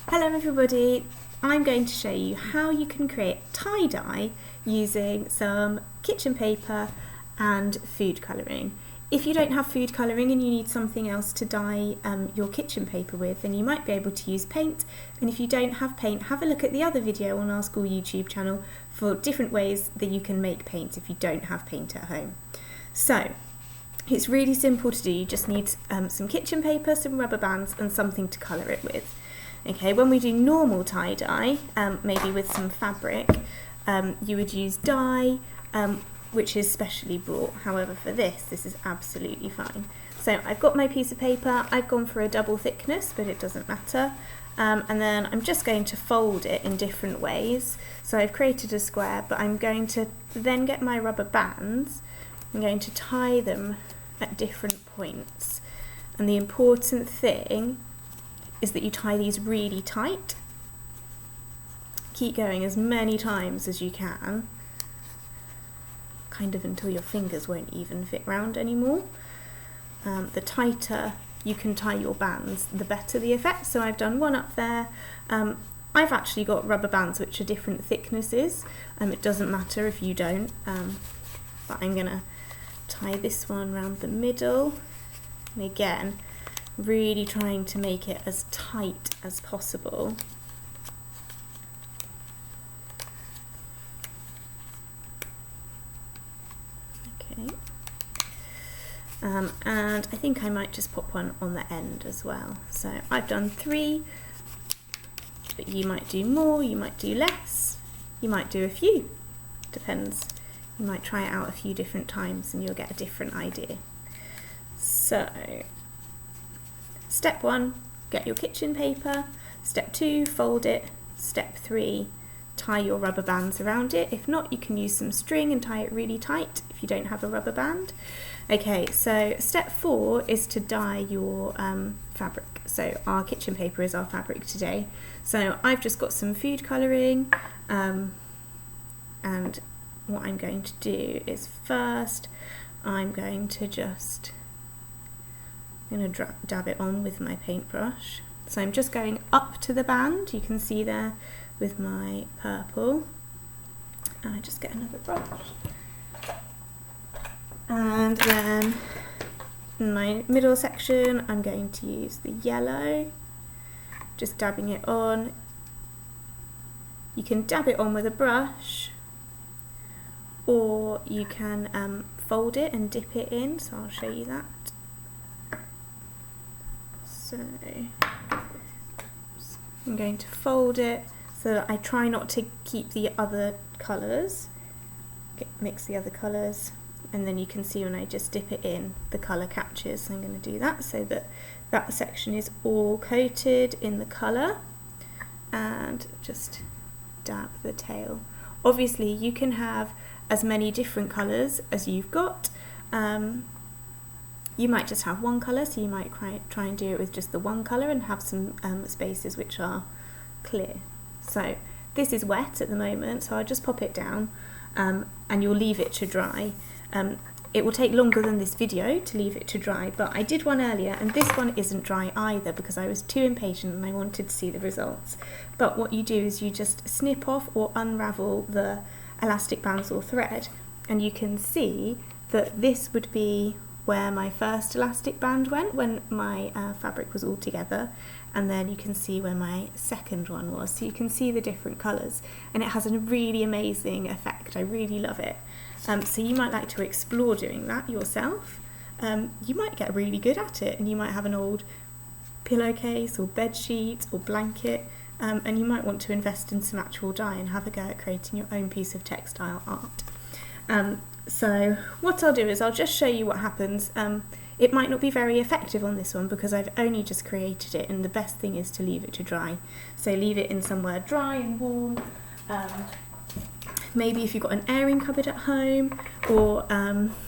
Hello everybody, I'm going to show you how you can create tie-dye using some kitchen paper and food colouring. If you don't have food colouring and you need something else to dye your kitchen paper with, then you might be able to use paint, and if you don't have paint, have a look at the other video on our school YouTube channel for different ways that you can make paint if you don't have paint at home. So it's really simple to do, you just need some kitchen paper, some rubber bands and something to colour it with. Okay, when we do normal tie-dye, maybe with some fabric, you would use dye, which is specially brought. However, for this is absolutely fine. So I've got my piece of paper, I've gone for a double thickness, but it doesn't matter. And then I'm just going to fold it in different ways. So I've created a square, but I'm going to then get my rubber bands, I'm going to tie them at different points. And the important thing is that you tie these really tight. Keep going as many times as you can, kind of until your fingers won't even fit round anymore. The tighter you can tie your bands, the better the effect. So I've done one up there. I've actually got rubber bands which are different thicknesses. It doesn't matter if you don't, but I'm gonna tie this one around the middle. And again, really trying to make it as tight as possible. Okay. And I think I might just pop one on the end as well. So I've done 3, but you might do more, you might do less, you might do a few. Depends. You might try it out a few different times and you'll get a different idea. So step 1, get your kitchen paper. Step 2, fold it. Step 3, tie your rubber bands around it. If not, you can use some string and tie it really tight if you don't have a rubber band. Okay, so step 4 is to dye your fabric. So our kitchen paper is our fabric today. So I've just got some food colouring, and what I'm going to do is first I'm going to dab it on with my paintbrush. So I'm just going up to the band, you can see there with my purple. And I just get another brush. And then in my middle section I'm going to use the yellow, just dabbing it on. You can dab it on with a brush, or you can fold it and dip it in, so I'll show you that. So I'm going to fold it so that I try not to keep the other colours, mix the other colours, and then you can see when I just dip it in, the colour captures. So I'm going to do that so that that section is all coated in the colour, and just dab the tail. Obviously you can have as many different colours as you've got. You might just have one colour, so you might try and do it with just the one colour and have some spaces which are clear. So this is wet at the moment, so I'll just pop it down, and you'll leave it to dry. It will take longer than this video to leave it to dry, but I did one earlier and this one isn't dry either because I was too impatient and I wanted to see the results. But what you do is you just snip off or unravel the elastic bands or thread, and you can see that this would be where my first elastic band went when my fabric was all together, and then you can see where my second one was. So you can see the different colours, and it has a really amazing effect. I really love it. So you might like to explore doing that yourself. You might get really good at it, and you might have an old pillowcase or bed sheet or blanket, and you might want to invest in some actual dye and have a go at creating your own piece of textile art. So what I'll do is I'll just show you what happens. It might not be very effective on this one because I've only just created it, and the best thing is to leave it to dry. So leave it in somewhere dry and warm. Maybe if you've got an airing cupboard at home, or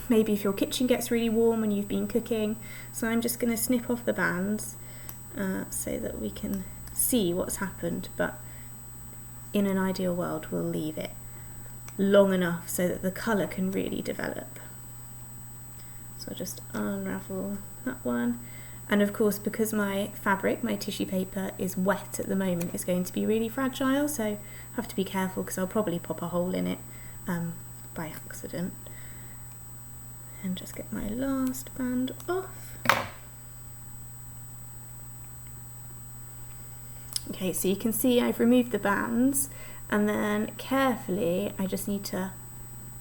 maybe if your kitchen gets really warm when you've been cooking. So I'm just going to snip off the bands so that we can see what's happened, but in an ideal world we'll leave it long enough so that the colour can really develop. So I'll just unravel that one, And of course, because my fabric, my tissue paper, is wet at the moment, it's going to be really fragile, so I have to be careful because I'll probably pop a hole in it by accident. And just get my last band off. Okay, so you can see I've removed the bands, and then carefully I just need to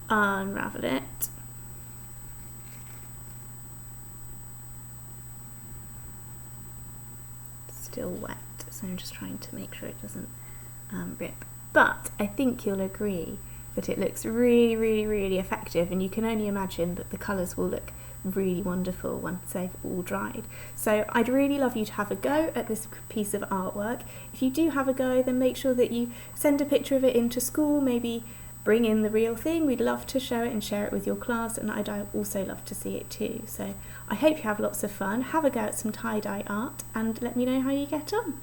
unravel it. Still wet, so I'm just trying to make sure it doesn't rip. But I think you'll agree that it looks really, really, really effective, and you can only imagine that the colours will look really wonderful once they've all dried. So I'd really love you to have a go at this piece of artwork. If you do have a go, then make sure that you send a picture of it into school, maybe bring in the real thing. We'd love to show it and share it with your class, and I'd also love to see it too. So I hope you have lots of fun, have a go at some tie-dye art, and let me know how you get on.